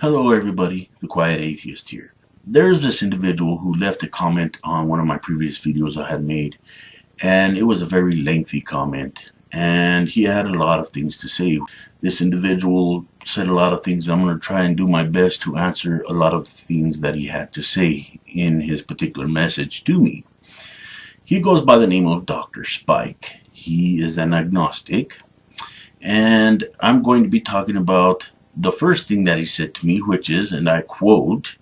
Hello everybody, the Quiet Atheist here. There's this individual who left a comment on one of my previous videos I had made, and it was a very lengthy comment, and he had a lot of things to say. This individual said a lot of things. I'm going to try and do my best to answer a lot of things that he had to say in his particular message to me. He goes by the name of Dr. Spike. He is an agnostic, and I'm going to be talking about the first thing that he said to me, which is, and I quote,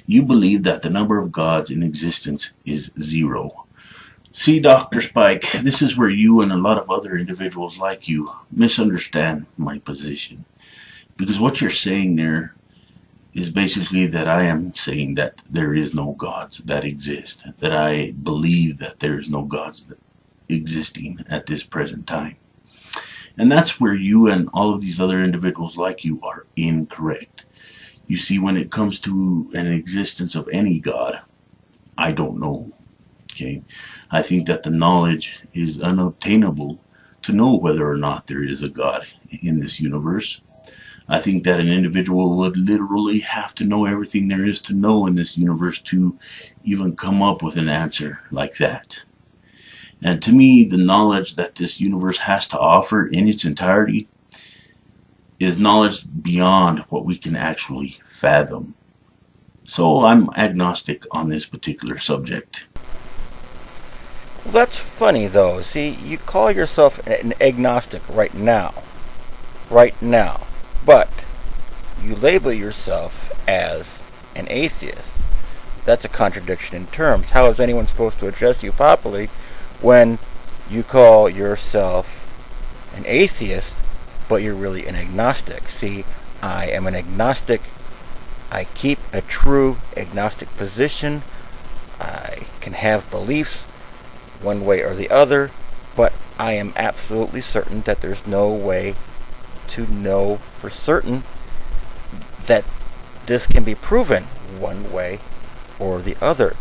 "You believe that the number of gods in existence is 0. See, Dr. Spike, this is where you and a lot of other individuals like you misunderstand my position. Because what you're saying there is basically that I am saying that there is no gods that exist, that I believe that there is no gods that existing at this present time. And that's where you and all of these other individuals like you are incorrect. You see, when it comes to an existence of any God, I don't know. Okay? I think that the knowledge is unobtainable to know whether or not there is a God in this universe. I think that an individual would literally have to know everything there is to know in this universe to even come up with an answer like that. And to me, the knowledge that this universe has to offer in its entirety is knowledge beyond what we can actually fathom. So I'm agnostic on this particular subject. Well, that's funny though. See, you call yourself an agnostic right now. But you label yourself as an atheist. That's a contradiction in terms. How is anyone supposed to address you properly when you call yourself an atheist, but you're really an agnostic? See, I am an agnostic. I keep a true agnostic position. I can have beliefs one way or the other, but I am absolutely certain that there's no way to know for certain that this can be proven one way or the other.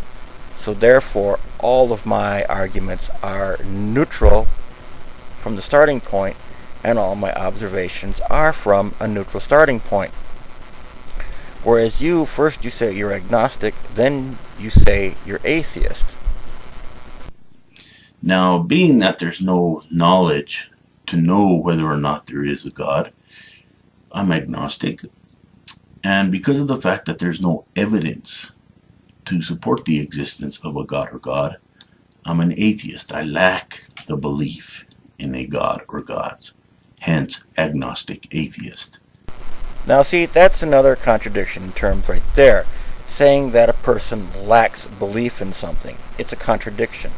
So therefore, all of my arguments are neutral from the starting point, and all my observations are from a neutral starting point. Whereas you, first you say you're agnostic, then you say you're atheist. Now, being that there's no knowledge to know whether or not there is a God, I'm agnostic. And because of the fact that there's no evidence to support the existence of a God or God, I'm an atheist. I lack the belief in a God or gods. Hence, agnostic atheist. Now see, that's another contradiction in terms right there. Saying that a person lacks belief in something. It's a contradiction.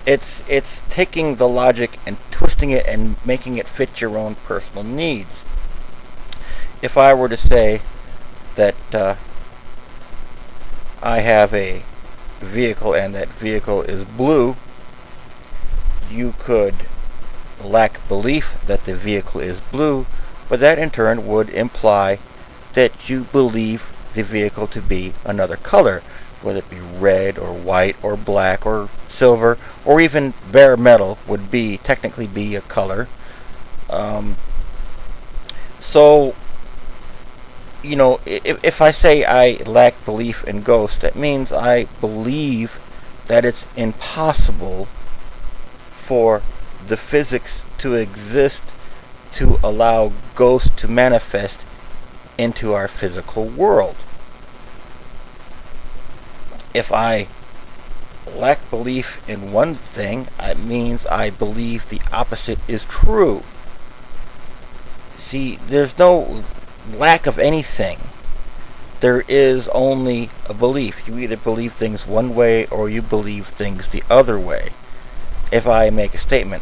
It's taking the logic and twisting it and making it fit your own personal needs. If I were to say that I have a vehicle and that vehicle is blue, you could lack belief that the vehicle is blue, but that in turn would imply that you believe the vehicle to be another color, whether it be red or white or black or silver, or even bare metal would technically be a color. So you know, if I say I lack belief in ghosts, that means I believe that it's impossible for the physics to exist to allow ghosts to manifest into our physical world. If I lack belief in one thing, it means I believe the opposite is true. See, there's no lack of anything. There is only a belief. You either believe things one way or you believe things the other way. If I make a statement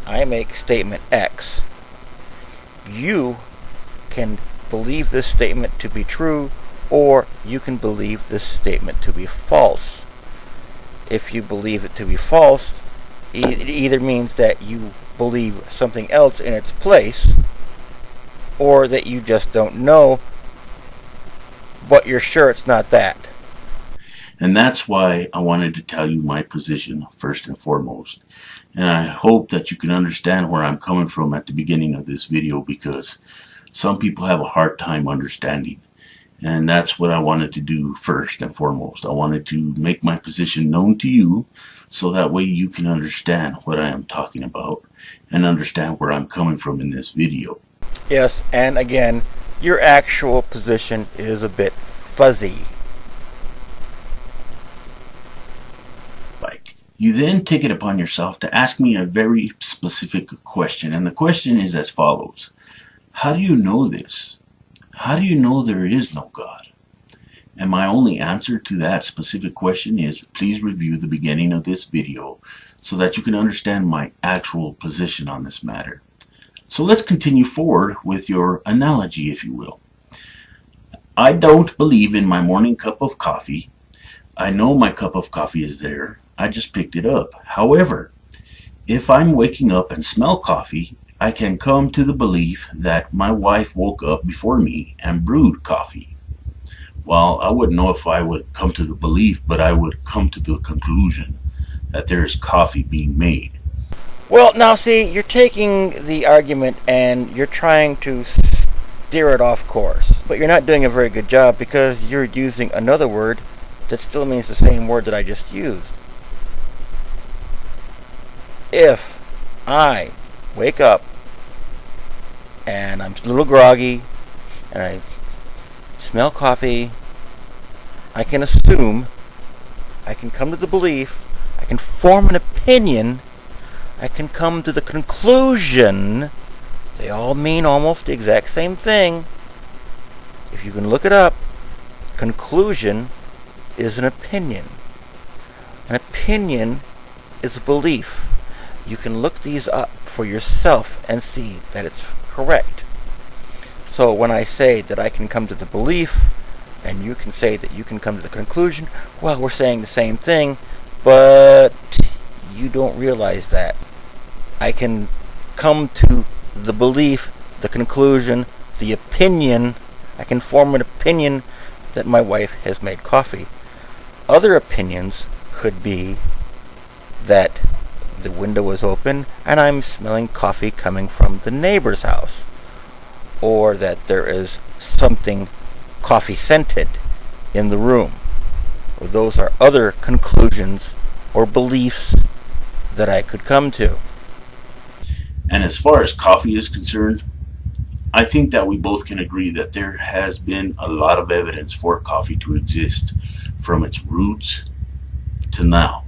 X, you can believe this statement to be true, or you can believe this statement to be false. If you believe it to be false, it either means that you believe something else in its place, or that you just don't know, but you're sure it's not that. And that's why I wanted to tell you my position first and foremost. And I hope that you can understand where I'm coming from at the beginning of this video, because some people have a hard time understanding. And that's what I wanted to do first and foremost. I wanted to make my position known to you so that way you can understand what I am talking about and understand where I'm coming from in this video. Yes, and again, your actual position is a bit fuzzy. You then take it upon yourself to ask me a very specific question, and the question is as follows. How do you know this? How do you know there is no God? And my only answer to that specific question is, please review the beginning of this video so that you can understand my actual position on this matter. So let's continue forward with your analogy, if you will. I don't believe in my morning cup of coffee. I know my cup of coffee is there. I just picked it up. However, if I'm waking up and smell coffee, I can come to the belief that my wife woke up before me and brewed coffee. Well, I wouldn't know if I would come to the belief, but I would come to the conclusion that there is coffee being made. Well, now see, you're taking the argument and you're trying to steer it off course. But you're not doing a very good job because you're using another word that still means the same word that I just used. If I wake up and I'm a little groggy and I smell coffee, I can assume, I can come to the belief, I can form an opinion, I can come to the conclusion, they all mean almost the exact same thing. If you can look it up, conclusion is an opinion. An opinion is a belief. You can look these up for yourself and see that it's correct. So when I say that I can come to the belief, and you can say that you can come to the conclusion, well, we're saying the same thing, but you don't realize that. I can come to the belief, the conclusion, the opinion. I can form an opinion that my wife has made coffee. Other opinions could be that the window is open and I'm smelling coffee coming from the neighbor's house, or that there is something coffee scented in the room. Or those are other conclusions or beliefs that I could come to. And as far as coffee is concerned, I think that we both can agree that there has been a lot of evidence for coffee to exist from its roots to now.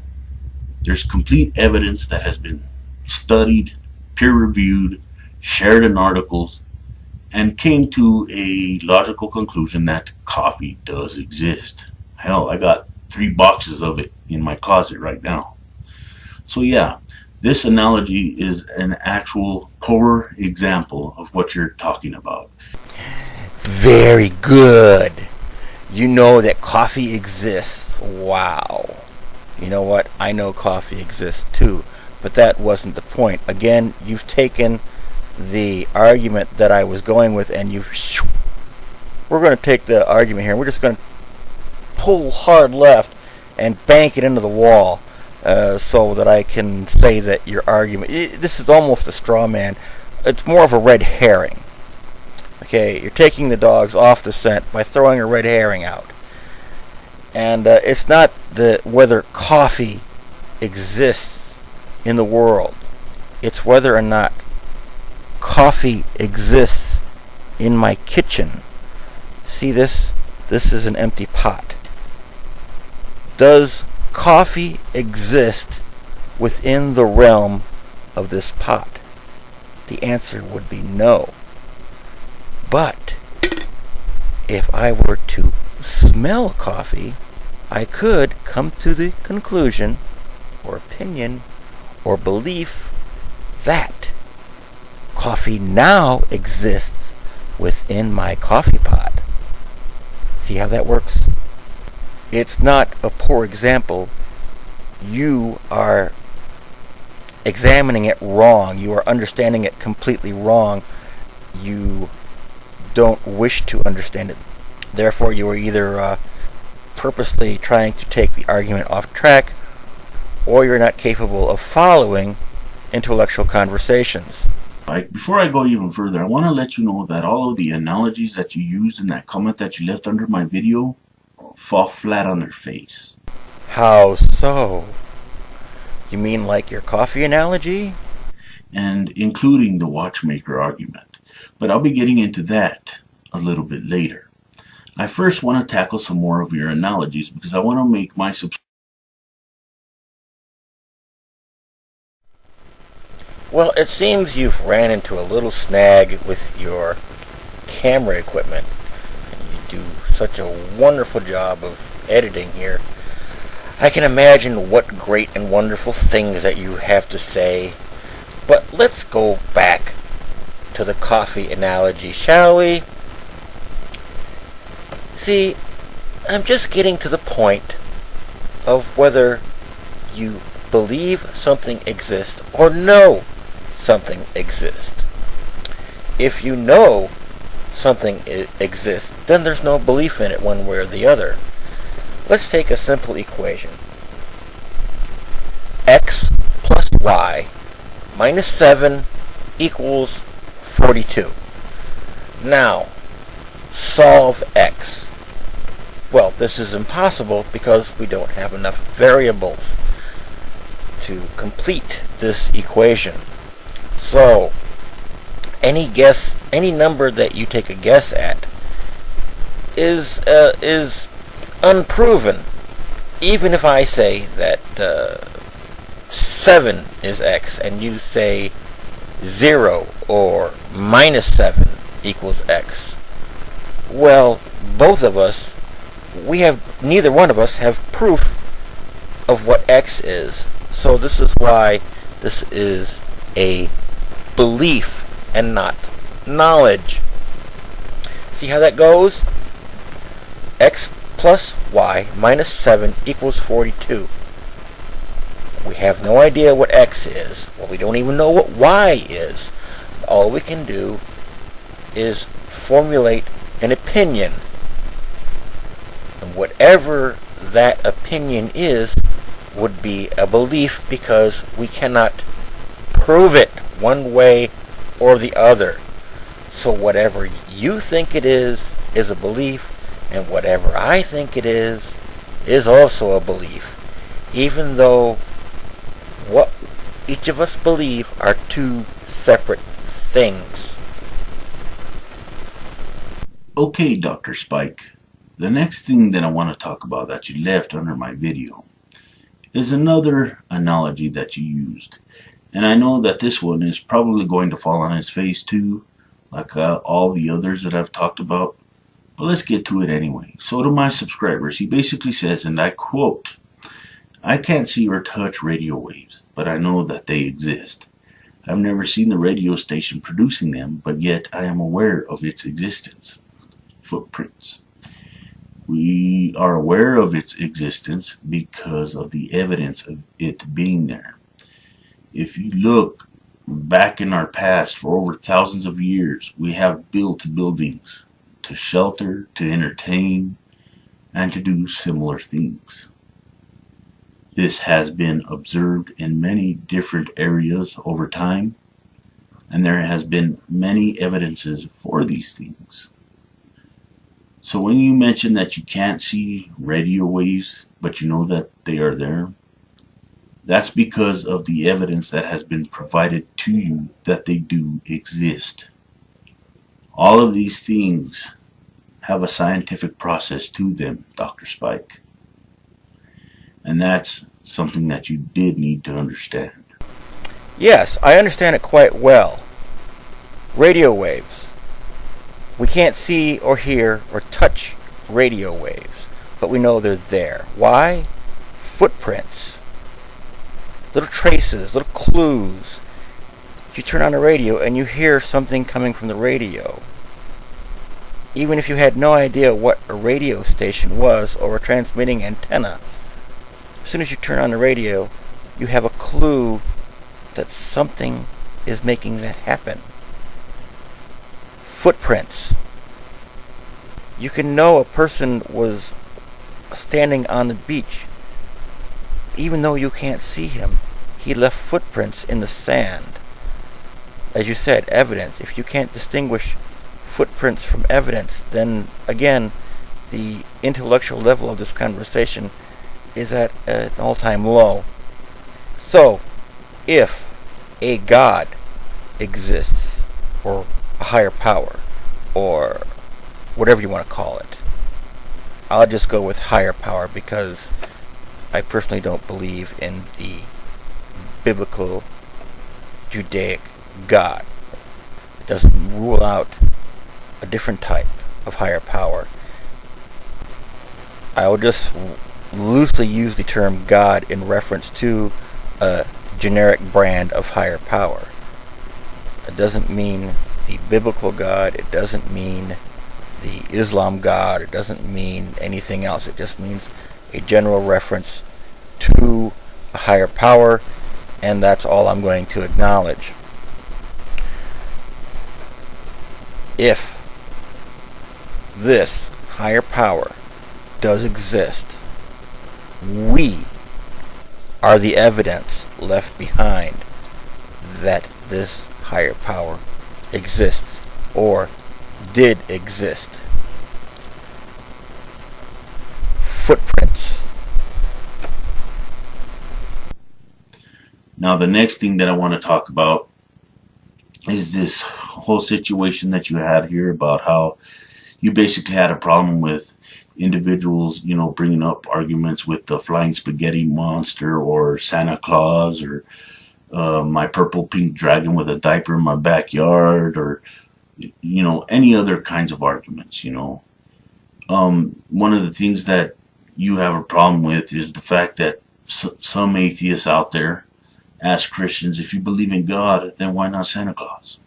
There's complete evidence that has been studied, peer-reviewed, shared in articles, and came to a logical conclusion that coffee does exist. Hell, I got 3 boxes of it in my closet right now. So yeah, this analogy is an actual poor example of what you're talking about. Very good. You know that coffee exists. Wow. You know what? I know coffee exists too. But that wasn't the point. Again, you've taken the argument that I was going with and we're going to take the argument here and we're just going to pull hard left and bank it into the wall so that I can say that your argument, this is almost a straw man. It's more of a red herring. Okay, you're taking the dogs off the scent by throwing a red herring out. And it's not whether coffee exists in the world. It's whether or not coffee exists in my kitchen. See this? This is an empty pot. Does coffee exist within the realm of this pot? The answer would be no. But if I were to smell coffee, I could come to the conclusion or opinion or belief that coffee now exists within my coffee pot. See how that works? It's not a poor example. You are examining it wrong. You are understanding it completely wrong. You don't wish to understand it. Therefore, you are either purposely trying to take the argument off track, or you're not capable of following intellectual conversations. Like, before I go even further, I want to let you know that all of the analogies that you used in that comment that you left under my video fall flat on their face. How so? You mean like your coffee analogy? And including the watchmaker argument. But I'll be getting into that a little bit later. I first want to tackle some more of your analogies because I want to make my subscribers. Well, it seems you've ran into a little snag with your camera equipment. You do such a wonderful job of editing here. I can imagine what great and wonderful things that you have to say. But let's go back to the coffee analogy, shall we? See, I'm just getting to the point of whether you believe something exists or know something exists. If you know something exists, then there's no belief in it one way or the other. Let's take a simple equation. X plus y minus 7 equals 42. Now, solve x. Well, this is impossible because we don't have enough variables to complete this equation. So, any number that you take a guess at is unproven. Even if I say that 7 is x and you say 0 or minus 7 equals x, well, both of us, neither one of us have proof of what x is. So this is why this is a belief and not knowledge. See how that goes? X plus y minus 7 equals 42. We have no idea what x is. Well, we don't even know what y is. All we can do is formulate an opinion. And whatever that opinion is would be a belief because we cannot prove it one way or the other. So whatever you think it is a belief, and whatever I think it is also a belief, even though what each of us believe are two separate things. Okay, Dr. Spike. The next thing that I want to talk about that you left under my video is another analogy that you used. And I know that this one is probably going to fall on its face too, like all the others that I've talked about. But let's get to it anyway. So to my subscribers, he basically says, and I quote, "I can't see or touch radio waves, but I know that they exist. I've never seen the radio station producing them, but yet I am aware of its existence." Footprints. We are aware of its existence because of the evidence of it being there. If you look back in our past for over thousands of years, we have built buildings to shelter, to entertain, and to do similar things. This has been observed in many different areas over time, and there has been many evidences for these things. So when you mention that you can't see radio waves, but you know that they are there, that's because of the evidence that has been provided to you that they do exist. All of these things have a scientific process to them, Dr. Spike. And that's something that you did need to understand. Yes, I understand it quite well. Radio waves. We can't see or hear or touch radio waves, but we know they're there. Why? Footprints. Little traces, little clues. You turn on the radio and you hear something coming from the radio. Even if you had no idea what a radio station was or a transmitting antenna, as soon as you turn on the radio, you have a clue that something is making that happen. Footprints. You can know a person was standing on the beach. Even though you can't see him, he left footprints in the sand. as you said, evidence. If you can't distinguish footprints from evidence, then again, the intellectual level of this conversation is at an all-time low. So, if a God exists, or a higher power, or whatever you want to call it, I'll just go with higher power because I personally don't believe in the biblical Judaic God. It doesn't rule out a different type of higher power. I will just loosely use the term God in reference to a generic brand of higher power. It doesn't mean the biblical God, it doesn't mean the Islam God, it doesn't mean anything else. It just means a general reference to a higher power, and that's all I'm going to acknowledge. If this higher power does exist, we are the evidence left behind that this higher power exists or did exist. Footprints. Now, the next thing that I want to talk about is this whole situation that you had here about how you basically had a problem with individuals, bringing up arguments with the flying spaghetti monster or Santa Claus or my purple pink dragon with a diaper in my backyard, or any other kinds of arguments. One of the things that you have a problem with is the fact that some atheists out there ask Christians, if you believe in God, then why not Santa Claus?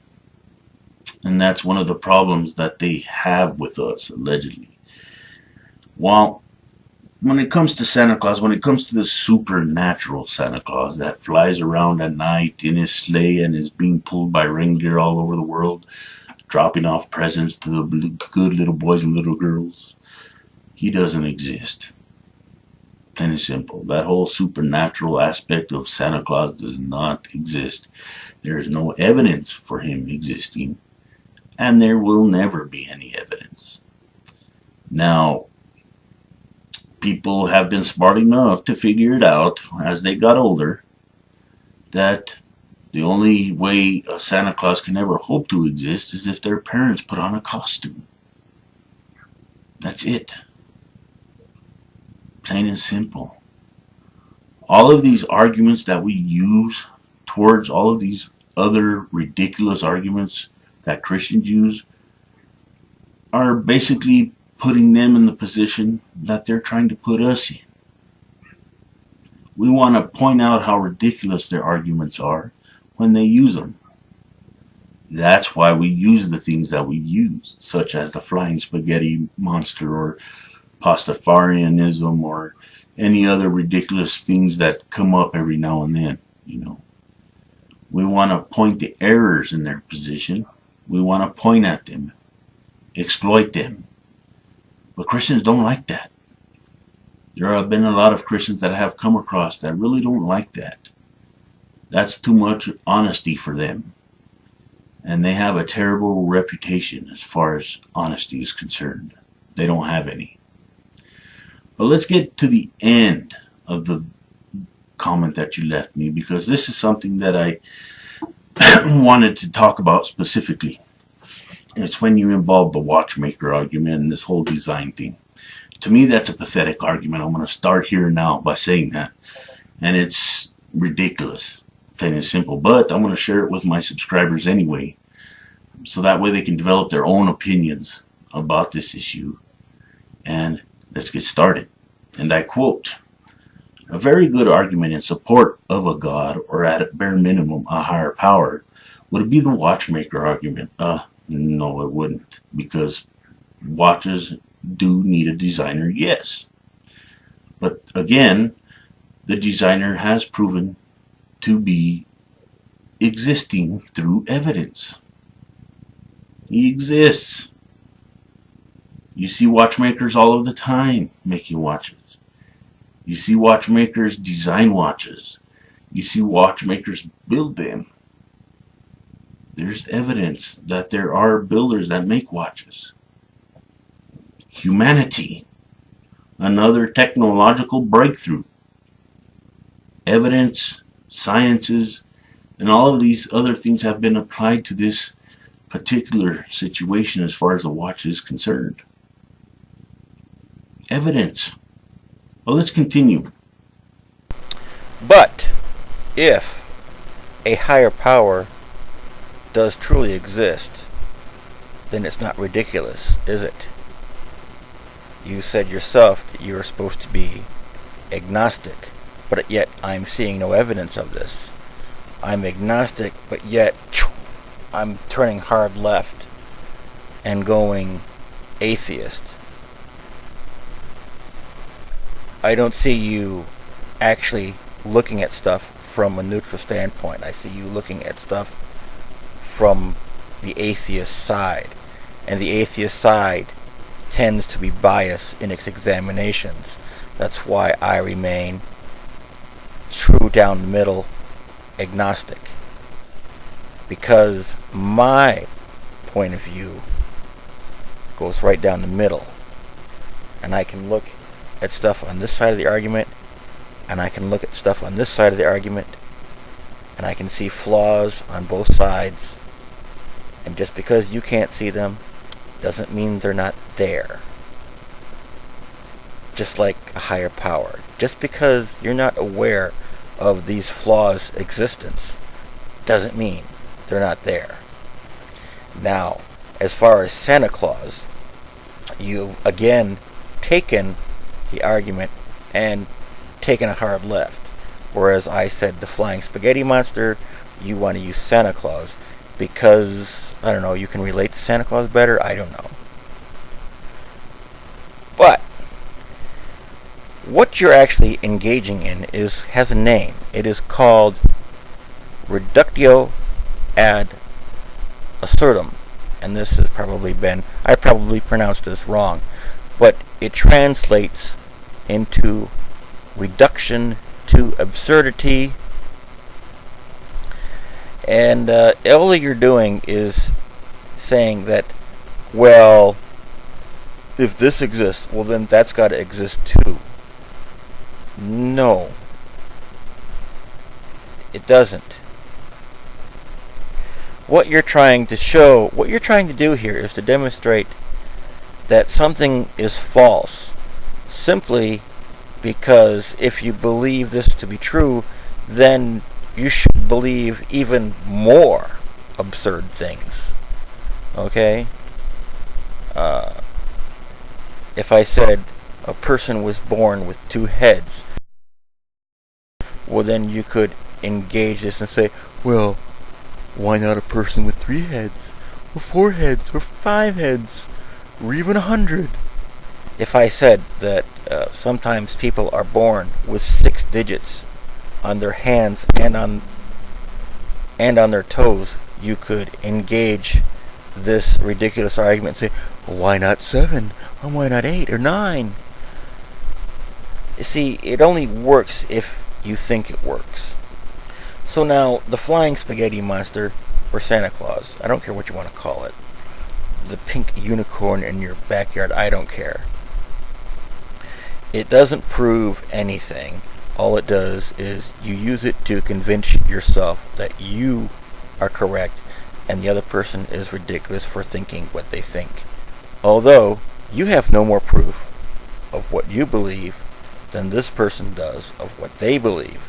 And that's one of the problems that they have with us, allegedly. Well, when it comes to Santa Claus, when it comes to the supernatural Santa Claus that flies around at night in his sleigh and is being pulled by reindeer all over the world, dropping off presents to the good little boys and little girls, he doesn't exist. Plain and simple. That whole supernatural aspect of Santa Claus does not exist. There is no evidence for him existing, and there will never be any evidence. Now, people have been smart enough to figure it out as they got older that the only way a Santa Claus can ever hope to exist is if their parents put on a costume. That's it. Plain and simple. All of these arguments that we use towards all of these other ridiculous arguments that Christians use are basically putting them in the position that they're trying to put us in. We want to point out how ridiculous their arguments are when they use them. That's why we use the things that we use, such as the flying spaghetti monster or Pastafarianism or any other ridiculous things that come up every now and then. We want to point the errors in their position. We want to point at them, exploit them. But Christians don't like that. There have been a lot of Christians that I have come across that really don't like that. That's too much honesty for them. And they have a terrible reputation as far as honesty is concerned. They don't have any. But let's get to the end of the comment that you left me, because this is something that I wanted to talk about specifically. It's when you involve the watchmaker argument and this whole design thing. To me, that's a pathetic argument. I'm going to start here now by saying that. And it's ridiculous, plain and simple. But I'm going to share it with my subscribers anyway, so that way they can develop their own opinions about this issue. And let's get started. And I quote, "A very good argument in support of a God, or at a bare minimum a higher power, would be the watchmaker argument." No, it wouldn't, because watches do need a designer, yes. But again, the designer has proven to be existing through evidence. He exists. You see watchmakers all of the time making watches. You see watchmakers design watches. You see watchmakers build them. There's evidence that there are builders that make watches. Humanity, another technological breakthrough. Evidence, sciences, and all of these other things have been applied to this particular situation as far as the watch is concerned. Evidence. Well, let's continue. But if a higher power does truly exist, then it's not ridiculous, is it? You said yourself that you are supposed to be agnostic, but yet I'm seeing no evidence of this. I'm agnostic, but yet I'm turning hard left and going atheist. I don't see you actually looking at stuff from a neutral standpoint. I see you looking at stuff from the atheist side. And the atheist side tends to be biased in its examinations. That's why I remain true down the middle agnostic. Because my point of view goes right down the middle. And I can look at stuff on this side of the argument, and I can look at stuff on this side of the argument, and I can see flaws on both sides. And just because you can't see them doesn't mean they're not there. Just like a higher power. Just because you're not aware of these flaws' existence doesn't mean they're not there. Now, as far as Santa Claus, you've again taken the argument and taken a hard left. Whereas I said the flying spaghetti monster, you want to use Santa Claus because, I don't know, you can relate to Santa Claus better? I don't know. But what you're actually engaging in has a name. It is called reductio ad absurdum. And this has probably been, I probably pronounced this wrong, but it translates into reduction to absurdity. And all you're doing is saying that, well, if this exists, well then that's got to exist too. No, it doesn't. What you're trying to do here is to demonstrate that something is false, simply because if you believe this to be true, then you should believe even more absurd things. Okay? If I said a person was born with 2 heads, well then you could engage this and say, well, why not a person with 3 heads, or 4 heads, or 5 heads, or even 100? If I said that sometimes people are born with 6 digits on their hands and on their toes, you could engage this ridiculous argument and say, well, why not 7? Or why not 8 or 9? You see, it only works if you think it works. So now, the flying spaghetti monster, or Santa Claus, I don't care what you want to call it, the pink unicorn in your backyard, I don't care. It doesn't prove anything. All it does is you use it to convince yourself that you are correct and the other person is ridiculous for thinking what they think. Although, you have no more proof of what you believe than this person does of what they believe.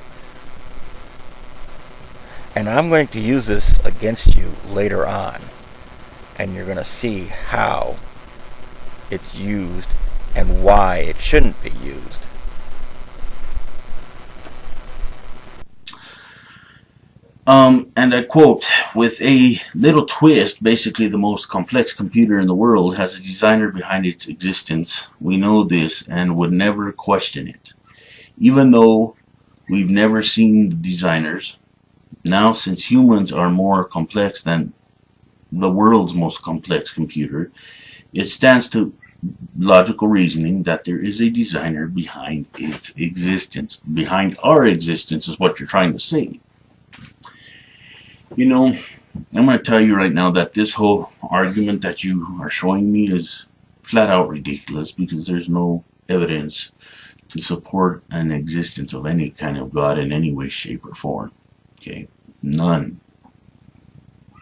And I'm going to use this against you later on. And you're going to see how it's used and why it shouldn't be used. And I quote, with a little twist, basically the most complex computer in the world has a designer behind its existence. We know this and would never question it. Even though we've never seen the designers, now since humans are more complex than the world's most complex computer, it stands to logical reasoning that there is a designer behind its existence. Behind our existence is what you're trying to say. You know, I'm going to tell you right now that this whole argument that you are showing me is flat out ridiculous, because there's no evidence to support an existence of any kind of God in any way, shape, or form. Okay? None.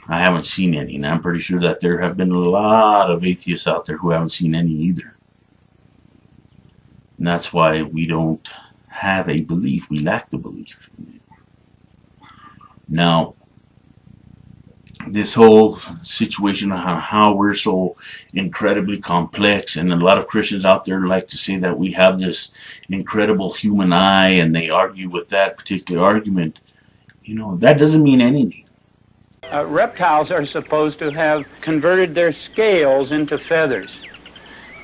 I haven't seen any, and I'm pretty sure that there have been a lot of atheists out there who haven't seen any either. And that's why we don't have a belief. We lack the belief. Now, this whole situation on how we're so incredibly complex, and a lot of Christians out there like to say that we have this incredible human eye, and they argue with that particular argument. You know, that doesn't mean anything. Reptiles are supposed to have converted their scales into feathers.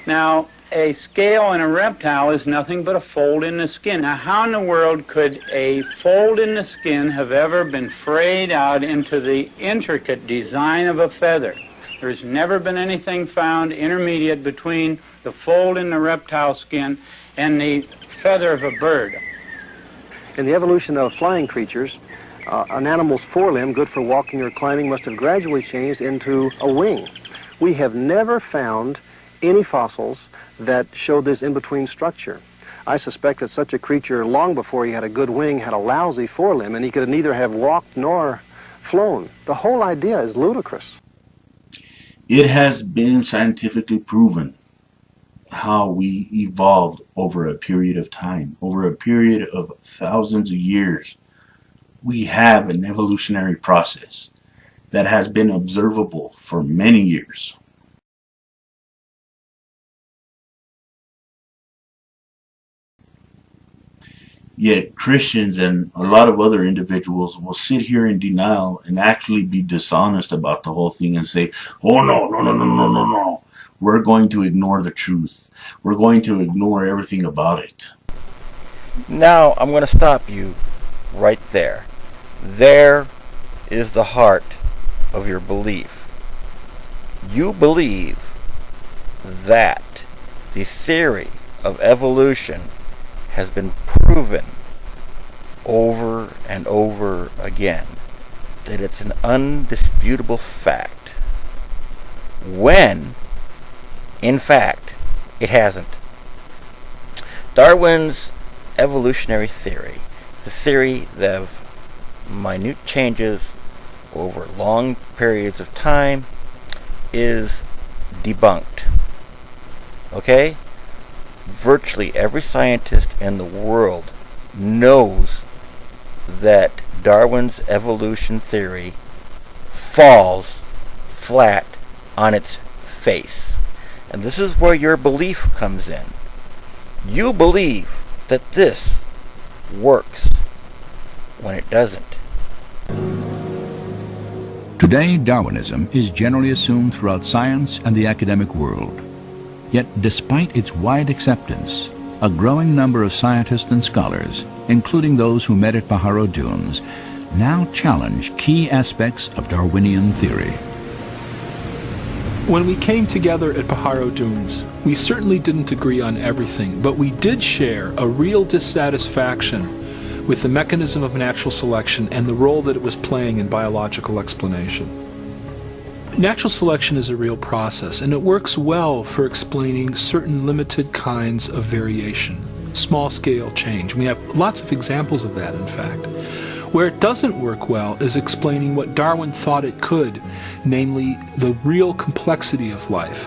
Now, a scale in a reptile is nothing but a fold in the skin. Now, how in the world could a fold in the skin have ever been frayed out into the intricate design of a feather? There's never been anything found intermediate between the fold in the reptile skin and the feather of a bird. In the evolution of flying creatures, an animal's forelimb, good for walking or climbing, must have gradually changed into a wing. We have never found any fossils that show this in-between structure. I suspect that such a creature, long before he had a good wing, had a lousy forelimb, and he could neither have walked nor flown. The whole idea is ludicrous. It has been scientifically proven how we evolved over a period of time, over a period of thousands of years. We have an evolutionary process that has been observable for many years. Yet Christians and a lot of other individuals will sit here in denial and actually be dishonest about the whole thing and say, oh no, no, no, no, no, no, no. We're going to ignore the truth. We're going to ignore everything about it. Now, I'm going to stop you right there. There is the heart of your belief. You believe that the theory of evolution has been proven over and over again, that it's an undisputable fact, when, in fact, it hasn't. Darwin's evolutionary theory, the theory of minute changes over long periods of time, is debunked. Okay? Virtually every scientist in the world knows that Darwin's evolution theory falls flat on its face. And this is where your belief comes in. You believe that this works when it doesn't. Today, Darwinism is generally assumed throughout science and the academic world. Yet, despite its wide acceptance, a growing number of scientists and scholars, including those who met at Pajaro Dunes, now challenge key aspects of Darwinian theory. When we came together at Pajaro Dunes, we certainly didn't agree on everything, but we did share a real dissatisfaction with the mechanism of natural selection and the role that it was playing in biological explanation. Natural selection is a real process, and it works well for explaining certain limited kinds of variation, small-scale change. We have lots of examples of that, in fact. Where it doesn't work well is explaining what Darwin thought it could, namely the real complexity of life.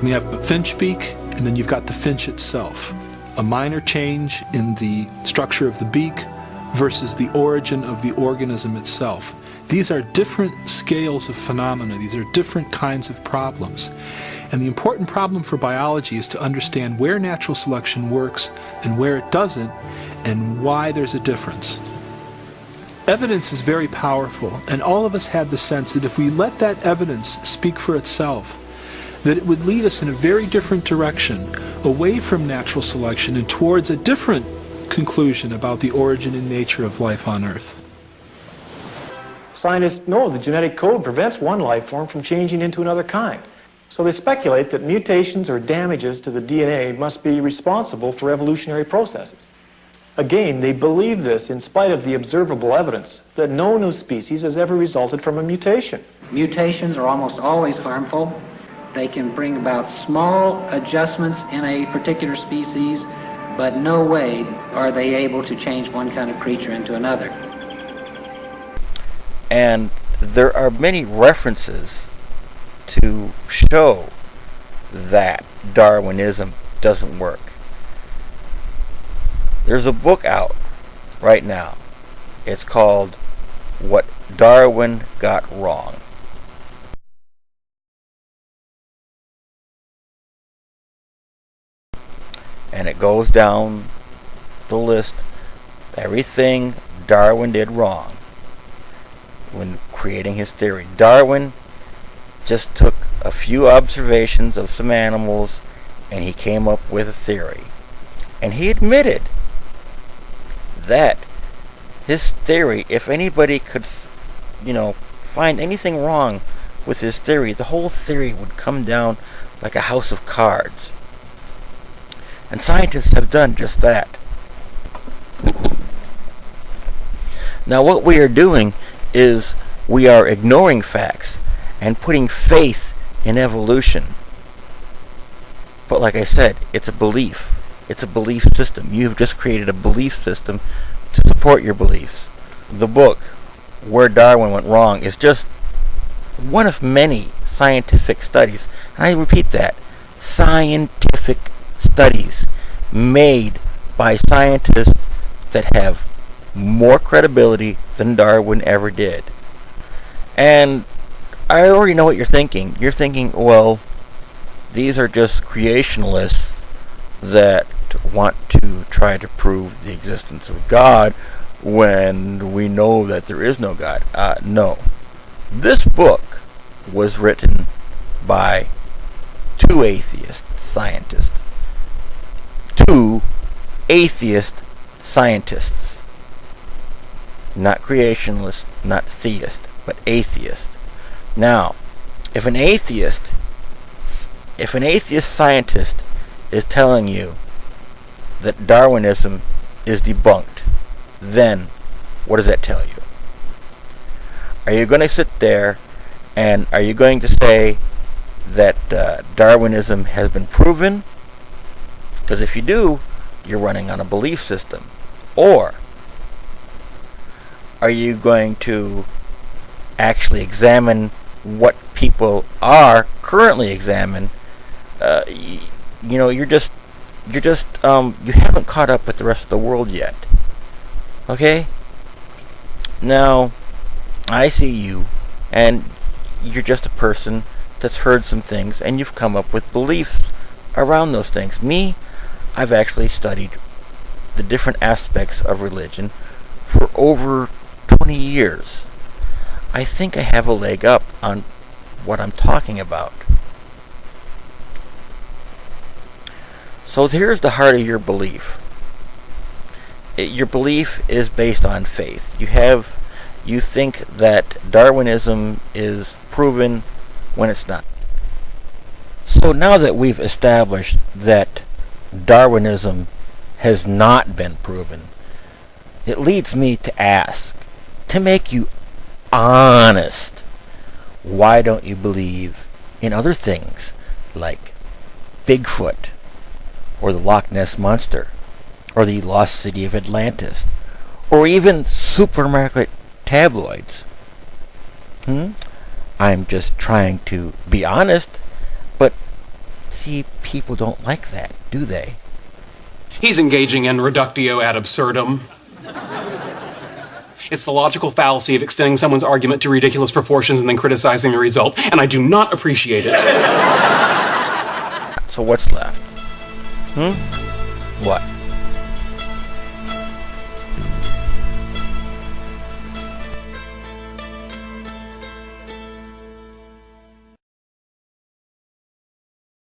We have the finch beak, and then you've got the finch itself. A minor change in the structure of the beak versus the origin of the organism itself. These are different scales of phenomena. These are different kinds of problems. And the important problem for biology is to understand where natural selection works and where it doesn't, and why there's a difference. Evidence is very powerful, and all of us had the sense that if we let that evidence speak for itself, that it would lead us in a very different direction, away from natural selection and towards a different conclusion about the origin and nature of life on Earth. Scientists know the genetic code prevents one life form from changing into another kind. So they speculate that mutations or damages to the DNA must be responsible for evolutionary processes. Again, they believe this in spite of the observable evidence that no new species has ever resulted from a mutation. Mutations are almost always harmful. They can bring about small adjustments in a particular species, but no way are they able to change one kind of creature into another. And there are many references to show that Darwinism doesn't work. There's a book out right now. It's called What Darwin Got Wrong. And it goes down the list, everything Darwin did wrong when creating his theory. Darwin just took a few observations of some animals and he came up with a theory. And he admitted that his theory, if anybody could, find anything wrong with his theory, the whole theory would come down like a house of cards. And scientists have done just that. Now what we are doing is we are ignoring facts and putting faith in evolution. But like I said, it's a belief. It's a belief system. You've just created a belief system to support your beliefs. The book, Where Darwin Went Wrong, is just one of many scientific studies. And I repeat that. Scientific studies made by scientists that have more credibility than Darwin ever did. And I already know what you're thinking. You're thinking, well, these are just creationalists that want to try to prove the existence of God when we know that there is no God. No. This book was written by two atheist scientists. Two atheist scientists. Not creationalists, not theist, but atheist. Now, if an atheist scientist is telling you that Darwinism is debunked, then what does that tell you? Are you going to sit there and are you going to say that Darwinism has been proven? Because if you do, you're running on a belief system. Or are you going to actually examine what people are currently examined? You haven't caught up with the rest of the world yet. Okay? Now, I see you, and you're just a person that's heard some things, and you've come up with beliefs around those things. Me, I've actually studied the different aspects of religion for over 20 years. I think I have a leg up on what I'm talking about. So here's the heart of your belief. Your belief is based on faith. You think that Darwinism is proven when it's not. So now that we've established that Darwinism has not been proven, it leads me to ask, to make you honest, why don't you believe in other things like Bigfoot, or the Loch Ness Monster, or the lost city of Atlantis, or even supermarket tabloids? I'm just trying to be honest, but see, people don't like that, do they? He's engaging in reductio ad absurdum. It's the logical fallacy of extending someone's argument to ridiculous proportions and then criticizing the result, and I do not appreciate it. So what's left? What?